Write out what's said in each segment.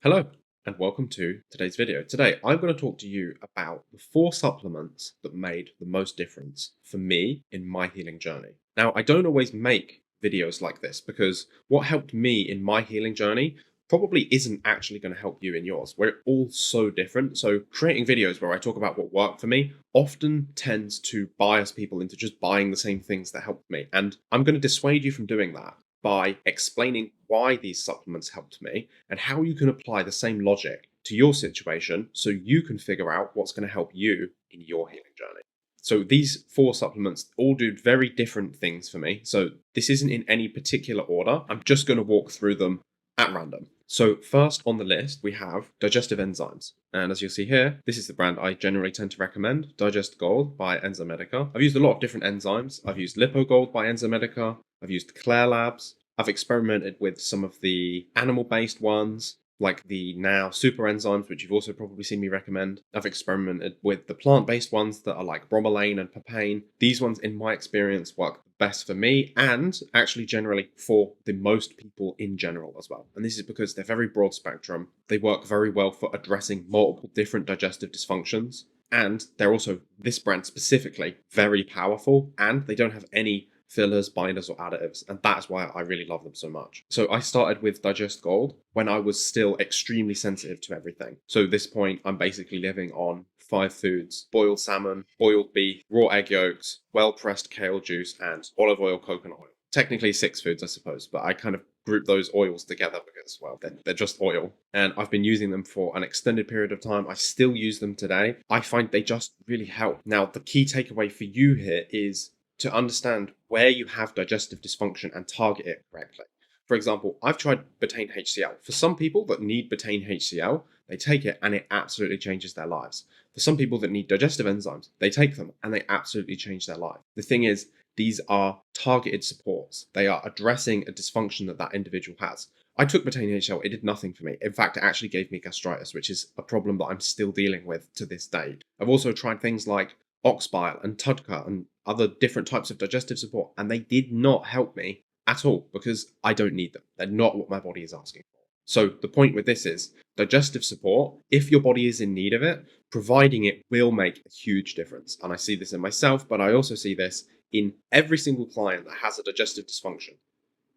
Hello and welcome to today's video. Today I'm going to talk to you about the 4 supplements that made the most difference for me in my healing journey. Now, I don't always make videos like this because what helped me in my healing journey probably isn't actually going to help you in yours. We're all so different. So creating videos where I talk about what worked for me often tends to bias people into just buying the same things that helped me. And I'm going to dissuade you from doing that by explaining why these supplements helped me and how you can apply the same logic to your situation so you can figure out what's going to help you in your healing journey. So these 4 supplements all do very different things for me. So this isn't in any particular order. I'm just going to walk through them at random. So first on the list, we have digestive enzymes. And as you'll see here, this is the brand I generally tend to recommend, Digest Gold by Enzymedica. I've used a lot of different enzymes. I've used Lipo Gold by Enzymedica. I've used Claire Labs. I've experimented with some of the animal-based ones, like the now super enzymes, which you've also probably seen me recommend. I've experimented with the plant-based ones that are like bromelain and papain. These ones, in my experience, work best for me and actually generally for the most people in general as well. And this is because they're very broad spectrum. They work very well for addressing multiple different digestive dysfunctions. And they're also, this brand specifically, very powerful, and they don't have any fillers, binders, or additives, and that's why I really love them so much. So I started with Digest Gold when I was still extremely sensitive to everything. So at this point, I'm basically living on 5 foods: boiled salmon, boiled beef, raw egg yolks, well-pressed kale juice, and olive oil, coconut oil. Technically 6 foods, I suppose, but I kind of group those oils together because, well, they're just oil. And I've been using them for an extended period of time. I still use them today. I find they just really help. Now, the key takeaway for you here is to understand where you have digestive dysfunction and target it correctly. For example, I've tried betaine HCl. For some people that need betaine HCl, they take it and it absolutely changes their lives. For some people that need digestive enzymes, they take them and they absolutely change their life. The thing is, these are targeted supports. They are addressing a dysfunction that individual has. I took betaine HCl, it did nothing for me. In fact, it actually gave me gastritis, which is a problem that I'm still dealing with to this day. I've also tried things like ox bile and tudka and other different types of digestive support, and they did not help me at all because I don't need them. They're not what my body is asking for. So the point with this is digestive support, if your body is in need of it, providing it will make a huge difference. And I see this in myself, but I also see this in every single client that has a digestive dysfunction.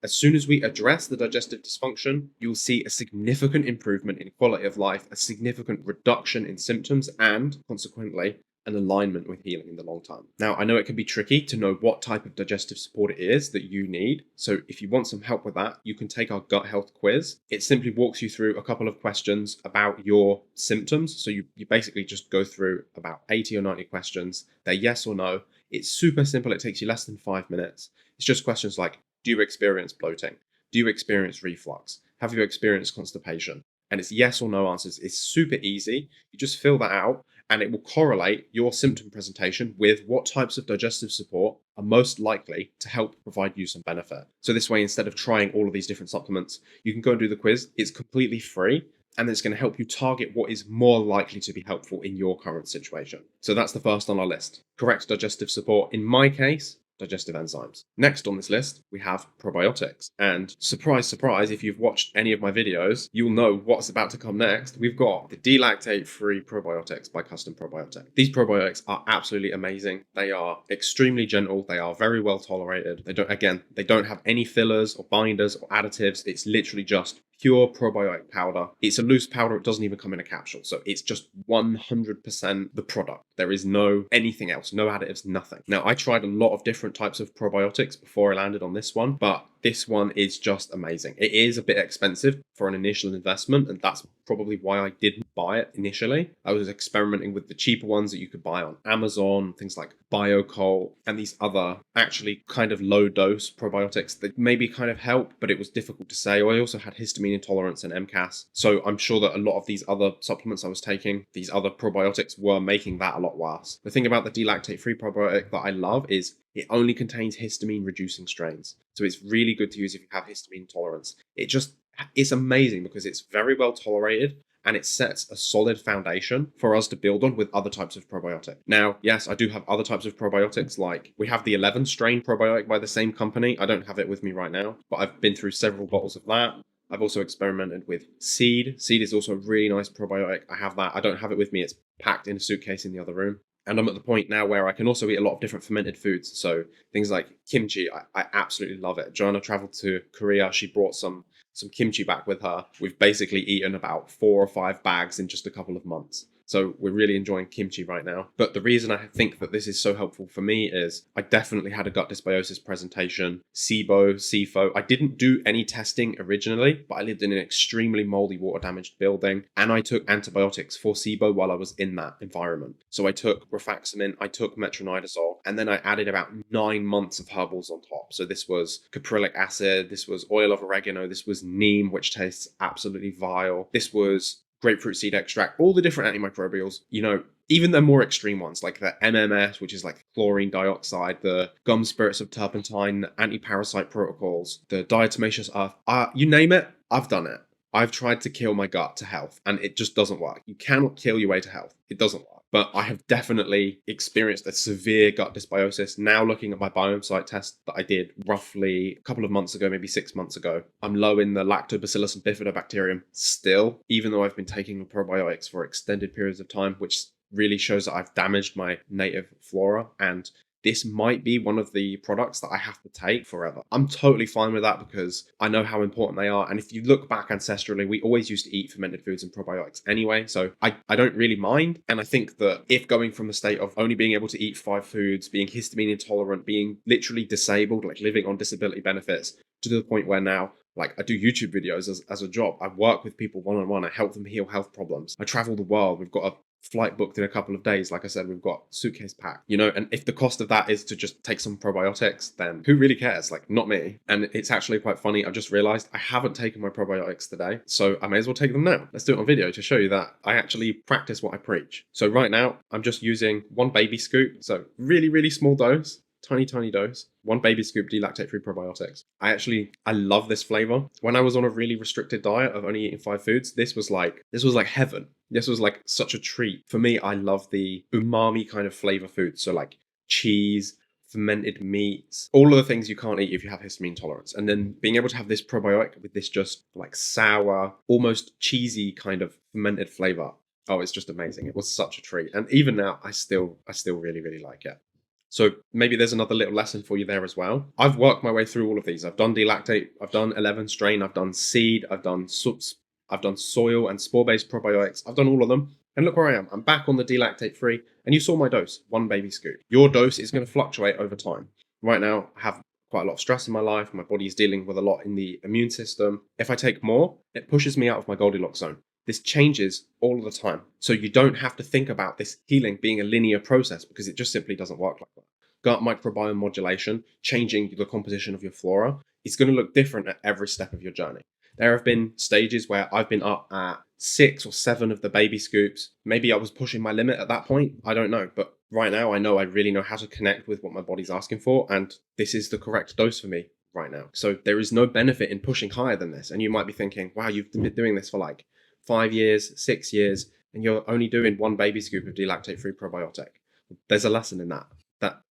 As soon as we address the digestive dysfunction, you'll see a significant improvement in quality of life, a significant reduction in symptoms, and consequently, an alignment with healing in the long term. Now, I know it can be tricky to know what type of digestive support it is that you need. So if you want some help with that, you can take our gut health quiz. It simply walks you through a couple of questions about your symptoms. So you basically just go through about 80 or 90 questions. They're yes or no. It's super simple. It takes you less than 5 minutes. It's just questions like, do you experience bloating? Do you experience reflux? Have you experienced constipation? And it's yes or no answers. It's super easy. You just fill that out and it will correlate your symptom presentation with what types of digestive support are most likely to help provide you some benefit. So this way, instead of trying all of these different supplements, you can go and do the quiz. It's completely free and it's going to help you target what is more likely to be helpful in your current situation. So that's the first on our list. Correct digestive support. In my case, digestive enzymes. Next on this list, we have probiotics. And surprise, surprise, if you've watched any of my videos, you'll know what's about to come next. We've got the delactate-free probiotics by Custom Probiotic. These probiotics are absolutely amazing. They are extremely gentle. They are very well tolerated. They don't have any fillers or binders or additives. It's literally just pure probiotic powder. It's a loose powder. It doesn't even come in a capsule. So it's just 100% the product. There is no anything else, no additives, nothing. Now, I tried a lot of different types of probiotics before I landed on this one, but this one is just amazing. It is a bit expensive for an initial investment, and that's probably why I didn't buy it initially. I was experimenting with the cheaper ones that you could buy on Amazon, things like BioCol, and these other actually kind of low dose probiotics that maybe kind of help, but it was difficult to say. I also had histamine intolerance and MCAS. So I'm sure that a lot of these other supplements I was taking, these other probiotics, were making that a lot worse. The thing about the delactate-free probiotic that I love is it only contains histamine reducing strains. So it's really good to use if you have histamine intolerance. It's amazing because it's very well tolerated and it sets a solid foundation for us to build on with other types of probiotic. Now, yes, I do have other types of probiotics, like we have the 11 strain probiotic by the same company. I don't have it with me right now, but I've been through several bottles of that. I've also experimented with seed. Seed is also a really nice probiotic. I have that. I don't have it with me. It's packed in a suitcase in the other room. And I'm at the point now where I can also eat a lot of different fermented foods. So things like kimchi, I absolutely love it. Joanna traveled to Korea. She brought some kimchi back with her. We've basically eaten about 4 or 5 bags in just a couple of months. So we're really enjoying kimchi right now. But the reason I think that this is so helpful for me is I definitely had a gut dysbiosis presentation, SIBO, SIFO. I didn't do any testing originally, but I lived in an extremely moldy, water damaged building. And I took antibiotics for SIBO while I was in that environment. So I took rifaximin, I took metronidazole, and then I added about 9 months of herbals on top. So this was caprylic acid, this was oil of oregano, this was neem, which tastes absolutely vile. This was grapefruit seed extract, all the different antimicrobials, even the more extreme ones like the MMS, which is like chlorine dioxide, the gum spirits of turpentine, the anti-parasite protocols, the diatomaceous earth, you name it, I've done it. I've tried to kill my gut to health and it just doesn't work. You cannot kill your way to health. It doesn't work. But I have definitely experienced a severe gut dysbiosis. Now looking at my biome site test that I did roughly a couple of months ago, maybe 6 months ago, I'm low in the lactobacillus and bifidobacterium still, even though I've been taking probiotics for extended periods of time, which really shows that I've damaged my native flora, and this might be one of the products that I have to take forever. I'm totally fine with that because I know how important they are. And if you look back ancestrally, we always used to eat fermented foods and probiotics anyway. So I don't really mind. And I think that if going from the state of only being able to eat 5 foods, being histamine intolerant, being literally disabled, like living on disability benefits, to the point where now, like, I do YouTube videos as a job. I work with people one-on-one. I help them heal health problems. I travel the world. We've got a flight booked in a couple of days. Like I said, we've got suitcase packed, and if the cost of that is to just take some probiotics, then who really cares? Like, not me. And it's actually quite funny. I've just realized I haven't taken my probiotics today, so I may as well take them now. Let's do it on video to show you that I actually practice what I preach. So right now I'm just using 1 baby scoop. So really, really small dose. Tiny dose, 1 baby scoop delactate-free probiotics. I love this flavor. When I was on a really restricted diet of only eating 5 foods, this was like heaven. This was like such a treat. For me, I love the umami kind of flavor foods. So like cheese, fermented meats, all of the things you can't eat if you have histamine intolerance. And then being able to have this probiotic with this just like sour, almost cheesy kind of fermented flavor. Oh, it's just amazing. It was such a treat. And even now, I still really, really like it. So maybe there's another little lesson for you there as well. I've worked my way through all of these. I've done delactate, I've done 11 strain, I've done seed, I've done soil and spore-based probiotics. I've done all of them. And look where I am. I'm back on the delactate free. And you saw my dose, 1 baby scoop. Your dose is going to fluctuate over time. Right now, I have quite a lot of stress in my life. My body is dealing with a lot in the immune system. If I take more, it pushes me out of my Goldilocks zone. This changes all of the time. So you don't have to think about this healing being a linear process because it just simply doesn't work like that. Gut microbiome modulation, changing the composition of your flora, is going to look different at every step of your journey. There have been stages where I've been up at 6 or 7 of the baby scoops. Maybe I was pushing my limit at that point. I don't know. But right now, I know I really know how to connect with what my body's asking for. And this is the correct dose for me right now. So there is no benefit in pushing higher than this. And you might be thinking, wow, you've been doing this for like 5 years, 6 years, and you're only doing 1 baby scoop of delactate-free probiotic. There's a lesson in that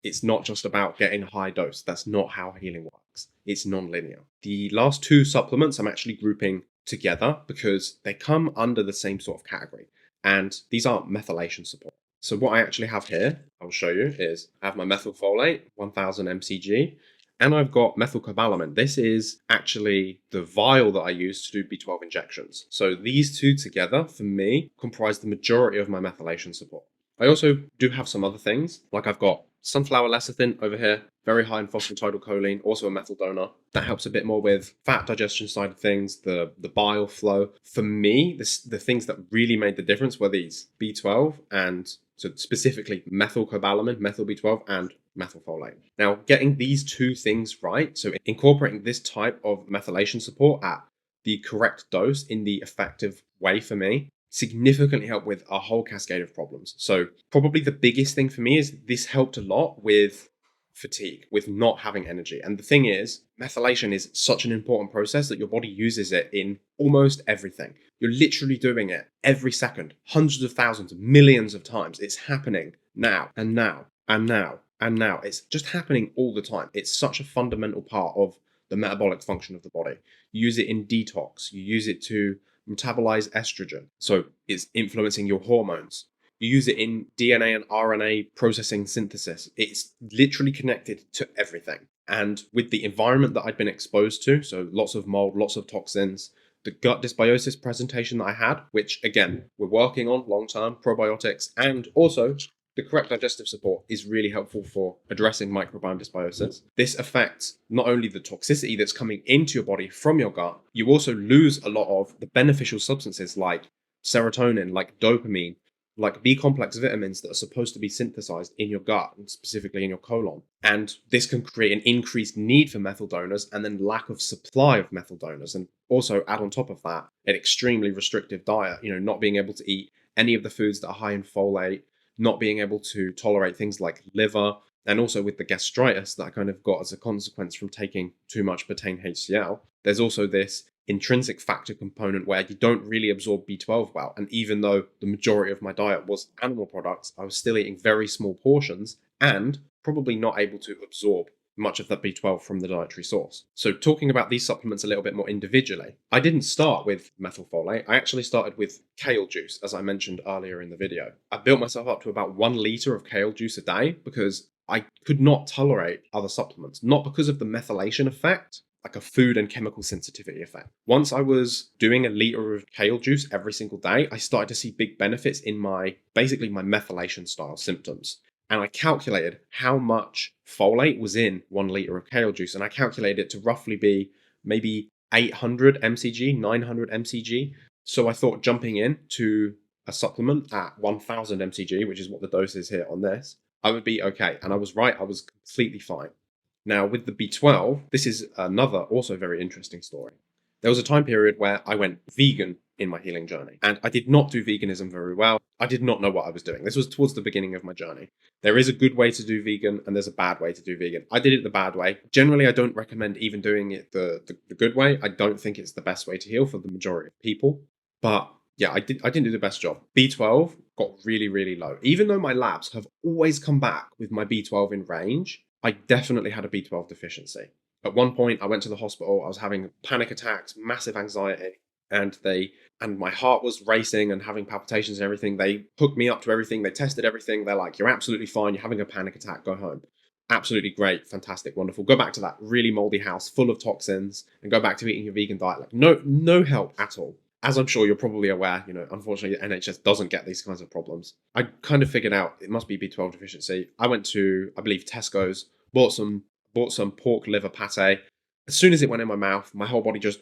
it's not just about getting a high dose. That's not how healing works. It's non-linear. The last 2 supplements I'm actually grouping together because they come under the same sort of category. And these are methylation support. So what I actually have here, I'll show you, is I have my methylfolate, 1000 mcg, and I've got methylcobalamin. This is actually the vial that I use to do B12 injections. So these 2 together, for me, comprise the majority of my methylation support. I also do have some other things, like I've got sunflower lecithin over here, very high in phosphatidylcholine, also a methyl donor. That helps a bit more with fat digestion side of things, the bile flow. For me, the things that really made the difference were these B12 and so specifically methylcobalamin, methyl B12, and methylfolate. Now, getting these 2 things right, so incorporating this type of methylation support at the correct dose in the effective way for me, significantly helped with a whole cascade of problems. So probably the biggest thing for me is this helped a lot with fatigue, with not having energy. And the thing is, methylation is such an important process that your body uses it in almost everything. You're literally doing it every second, hundreds of thousands, millions of times. It's happening now and now and now and now. It's just happening all the time. It's such a fundamental part of the metabolic function of the body. You use it in detox. You use it to metabolize estrogen. So it's influencing your hormones. You use it in DNA and RNA processing synthesis. It's literally connected to everything. And with the environment that I'd been exposed to, so lots of mold, lots of toxins, the gut dysbiosis presentation that I had, which again, we're working on long term, probiotics, and also the correct digestive support is really helpful for addressing microbiome dysbiosis. This affects not only the toxicity that's coming into your body from your gut, you also lose a lot of the beneficial substances like serotonin, like dopamine, like B complex vitamins that are supposed to be synthesized in your gut and specifically in your colon. And this can create an increased need for methyl donors and then lack of supply of methyl donors. And also add on top of that, an extremely restrictive diet, not being able to eat any of the foods that are high in folate, not being able to tolerate things like liver, and also with the gastritis that I kind of got as a consequence from taking too much betaine HCl. There's also this intrinsic factor component where you don't really absorb B12 well. And even though the majority of my diet was animal products, I was still eating very small portions and probably not able to absorb much of that B12 from the dietary source. So talking about these supplements a little bit more individually, I didn't start with methylfolate. I actually started with kale juice, as I mentioned earlier in the video. I built myself up to about 1 liter of kale juice a day because I could not tolerate other supplements, not because of the methylation effect, like a food and chemical sensitivity effect. Once I was doing a liter of kale juice every single day, I started to see big benefits in my methylation style symptoms. And I calculated how much folate was in 1 liter of kale juice. And I calculated it to roughly be maybe 800 mcg, 900 mcg. So I thought jumping in to a supplement at 1000 mcg, which is what the dose is here on this, I would be okay. And I was right, I was completely fine. Now, with the B12, this is another also very interesting story. There was a time period where I went vegan in my healing journey, and I did not do veganism very well. I did not know what I was doing. This was towards the beginning of my journey. There is a good way to do vegan, and there's a bad way to do vegan. I did it the bad way. Generally, I don't recommend even doing it the good way. I don't think it's the best way to heal for the majority of people. But yeah, I didn't do the best job. B12 got really, really low. Even though my labs have always come back with my B12 in range, I definitely had a B12 deficiency. At one point, I went to the hospital. I was having panic attacks, massive anxiety, and my heart was racing and having palpitations and everything. They hooked me up to everything. They tested everything. They're like, "You're absolutely fine. You're having a panic attack. Go home." Absolutely great, fantastic, wonderful. Go back to that really moldy house full of toxins and go back to eating your vegan diet. Like no help at all. As I'm sure you're probably aware, unfortunately, the NHS doesn't get these kinds of problems. I kind of figured out it must be B12 deficiency. I went to, I believe, Tesco's, bought some pork liver pate. As soon as it went in my mouth, my whole body just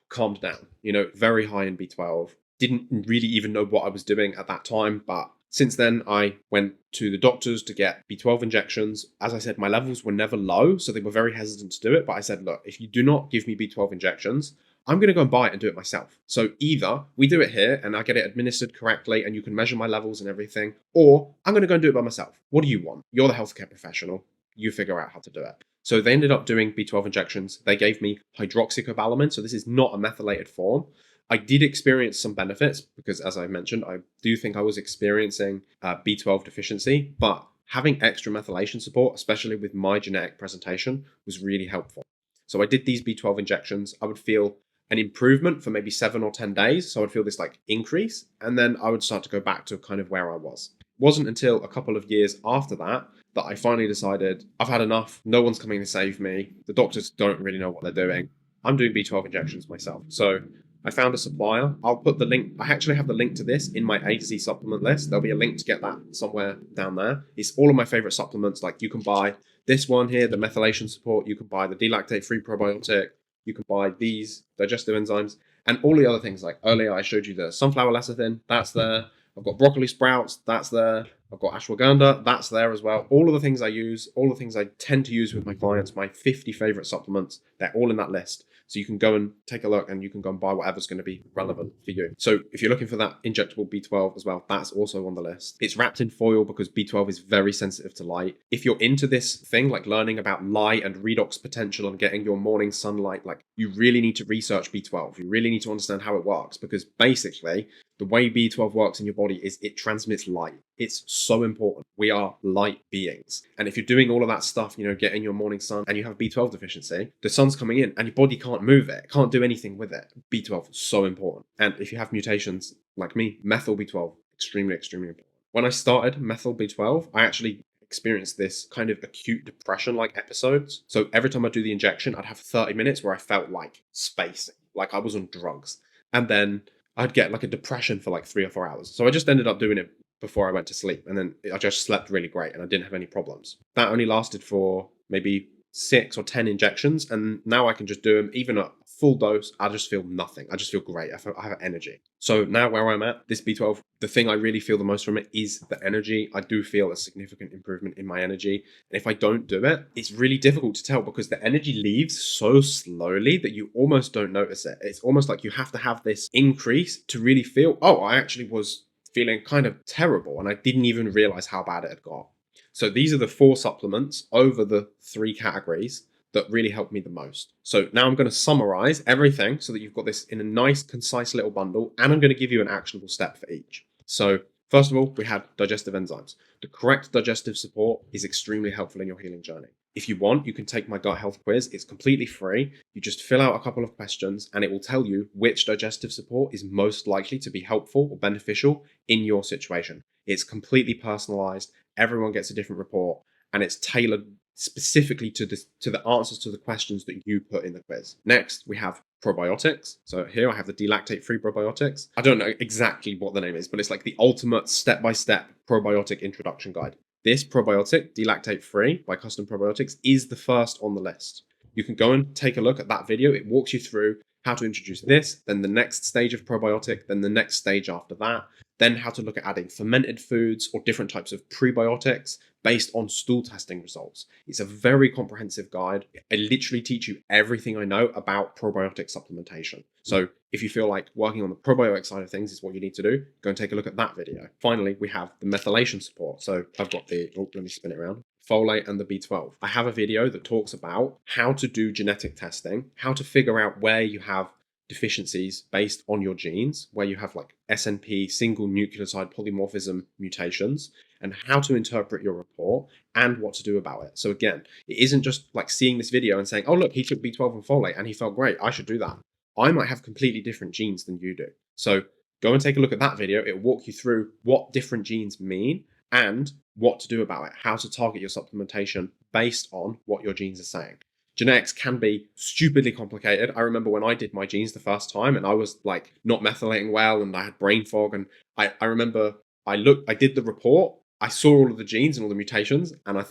calmed down. Very high in B12. Didn't really even know what I was doing at that time, but since then I went to the doctors to get B12 injections. As I said, my levels were never low, so they were very hesitant to do it. But I said, look, if you do not give me B12 injections, I'm going to go and buy it and do it myself. So either we do it here and I get it administered correctly and you can measure my levels and everything, or I'm going to go and do it by myself. What do you want? You're the healthcare professional. You figure out how to do it. So they ended up doing B12 injections. They gave me hydroxycobalamin. So this is not a methylated form. I did experience some benefits because, as I mentioned, I do think I was experiencing B12 deficiency, but having extra methylation support, especially with my genetic presentation, was really helpful. So I did these B12 injections. I would feel an improvement for maybe 7 or 10 days. So I'd feel this like increase, and then I would start to go back to kind of where I was. It wasn't until a couple of years after that I finally decided I've had enough. No one's coming to save me. The doctors don't really know what they're doing. I'm doing B12 injections myself. So I found a supplier. I'll put the link. I actually have the link to this in my A to Z supplement list. There'll be a link to get that somewhere down there. It's all of my favorite supplements. Like you can buy this one here, the methylation support. You can buy the delactate-free probiotic. You can buy these digestive enzymes and all the other things. Like earlier, I showed you the sunflower lecithin. That's there. I've got broccoli sprouts. That's there. I've got ashwagandha. That's there as well. All of the things I use, all the things I tend to use with my clients, my 50 favorite supplements, they're all in that list. So you can go and take a look and you can go and buy whatever's going to be relevant for you. So if you're looking for that injectable B12 as well, that's also on the list. It's wrapped in foil because B12 is very sensitive to light. If you're into this thing, like learning about light and redox potential and getting your morning sunlight, like you really need to research B12. You really need to understand how it works because basically the way B12 works in your body is it transmits light. It's so important. We are light beings. And if you're doing all of that stuff, getting your morning sun and you have B12 deficiency, the sun's coming in and your body can't move it, can't do anything with it. B12 is so important. And if you have mutations like me, methyl B12, extremely, extremely important. When I started methyl B12, I actually experienced this kind of acute depression like episodes. So every time I do the injection, I'd have 30 minutes where I felt like spacing, like I was on drugs. And then I'd get like a depression for like 3 or 4 hours. So I just ended up doing it before I went to sleep. And then I just slept really great and I didn't have any problems. That only lasted for maybe 6 or 10 injections. And now I can just do them even at full dose. I just feel nothing. I just feel great. I have energy. So now where I'm at, this B12, the thing I really feel the most from it is the energy. I do feel a significant improvement in my energy. And if I don't do it, it's really difficult to tell because the energy leaves so slowly that you almost don't notice it. It's almost like you have to have this increase to really feel, oh, I actually was feeling kind of terrible and I didn't even realize how bad it had got. So these are the 4 supplements over the 3 categories that really helped me the most. So now I'm going to summarize everything so that you've got this in a nice, concise little bundle, and I'm going to give you an actionable step for each. So first of all, we had digestive enzymes. The correct digestive support is extremely helpful in your healing journey. If you want, you can take my gut health quiz. It's completely free. You just fill out a couple of questions and it will tell you which digestive support is most likely to be helpful or beneficial in your situation. It's completely personalized. Everyone gets a different report and it's tailored specifically to the answers to the questions that you put in the quiz. Next, we have probiotics. So here I have the delactate-free probiotics. I don't know exactly what the name is, but it's like the ultimate step-by-step probiotic introduction guide. This probiotic, delactate-free by Custom Probiotics, is the first on the list. You can go and take a look at that video. It walks you through how to introduce this, then the next stage of probiotic, then the next stage after that, then how to look at adding fermented foods or different types of prebiotics based on stool testing results. It's a very comprehensive guide. I literally teach you everything I know about probiotic supplementation. So if you feel like working on the probiotic side of things is what you need to do, go and take a look at that video. Finally, we have the methylation support. So I've got let me spin it around. Folate and the B12. I have a video that talks about how to do genetic testing, how to figure out where you have deficiencies based on your genes, where you have like SNP, single nucleotide polymorphism mutations, and how to interpret your report and what to do about it. So again, it isn't just like seeing this video and saying, oh, look, he took B12 and folate and he felt great. I should do that. I might have completely different genes than you do. So go and take a look at that video. It'll walk you through what different genes mean and what to do about it, how to target your supplementation based on what your genes are saying. Genetics can be stupidly complicated. I remember when I did my genes the first time and I was like not methylating well and I had brain fog, and I remember I did the report, I saw all of the genes and all the mutations and I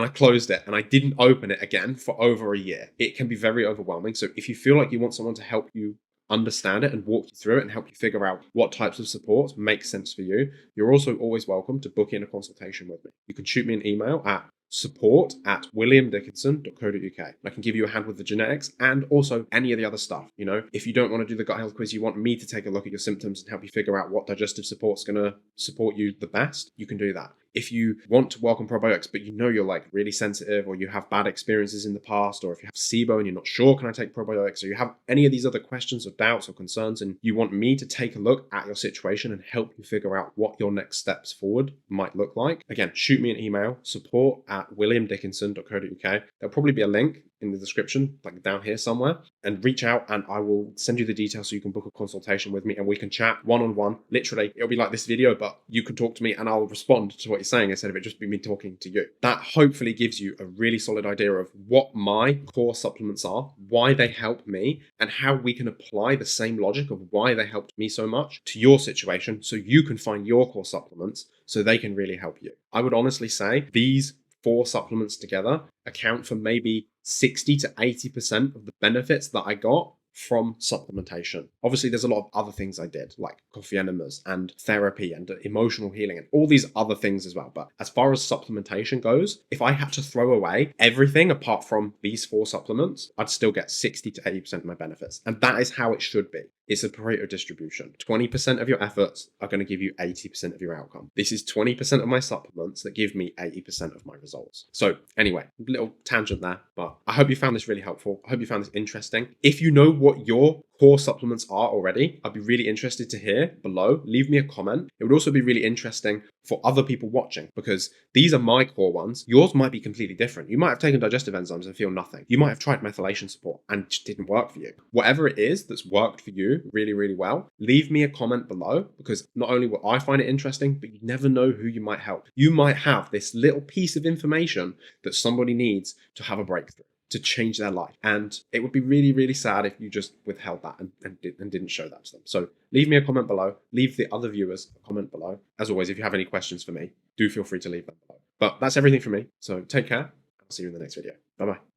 closed it and I didn't open it again for over a year. It can be very overwhelming. So if you feel like you want someone to help you understand it and walk you through it and help you figure out what types of supports make sense for you, you're also always welcome to book in a consultation with me. You can shoot me an email at support@williamdickinson.co.uk. I can give you a hand with the genetics and also any of the other stuff. If you don't want to do the gut health quiz, you want me to take a look at your symptoms and help you figure out what digestive support's going to support you the best, you can do that. If you want to work on probiotics, but you're like really sensitive or you have bad experiences in the past, or if you have SIBO and you're not sure, can I take probiotics, or you have any of these other questions or doubts or concerns and you want me to take a look at your situation and help you figure out what your next steps forward might look like, again, shoot me an email, support@williamdickinson.co.uk. There'll probably be a link in the description, like down here somewhere, and reach out and I will send you the details so you can book a consultation with me and we can chat one-on-one. Literally, it'll be like this video, but you can talk to me and I'll respond to what you're saying instead of it just be me talking to you. That hopefully gives you a really solid idea of what my core supplements are, why they help me, and how we can apply the same logic of why they helped me so much to your situation so you can find your core supplements so they can really help you. I would honestly say these 4 supplements together account for maybe 60 to 80% of the benefits that I got from supplementation. Obviously, there's a lot of other things I did, like coffee enemas and therapy and emotional healing and all these other things as well. But as far as supplementation goes, if I had to throw away everything apart from these 4 supplements, I'd still get 60 to 80% of my benefits. And that is how it should be. It's a Pareto distribution. 20% of your efforts are going to give you 80% of your outcome. This is 20% of my supplements that give me 80% of my results. So anyway, little tangent there, but I hope you found this really helpful. I hope you found this interesting. If you know what your core supplements are already. I'd be really interested to hear below. Leave me a comment. It would also be really interesting for other people watching because these are my core ones. Yours might be completely different. You might have taken digestive enzymes and feel nothing. You might have tried methylation support and it just didn't work for you. Whatever it is that's worked for you really, really well, leave me a comment below because not only will I find it interesting, but you never know who you might help. You might have this little piece of information that somebody needs to have a breakthrough, to change their life. And it would be really, really sad if you just withheld that and didn't show that to them. So leave me a comment below. Leave the other viewers a comment below. As always, if you have any questions for me, do feel free to leave them below. But that's everything from me. So take care. I'll see you in the next video. Bye-bye.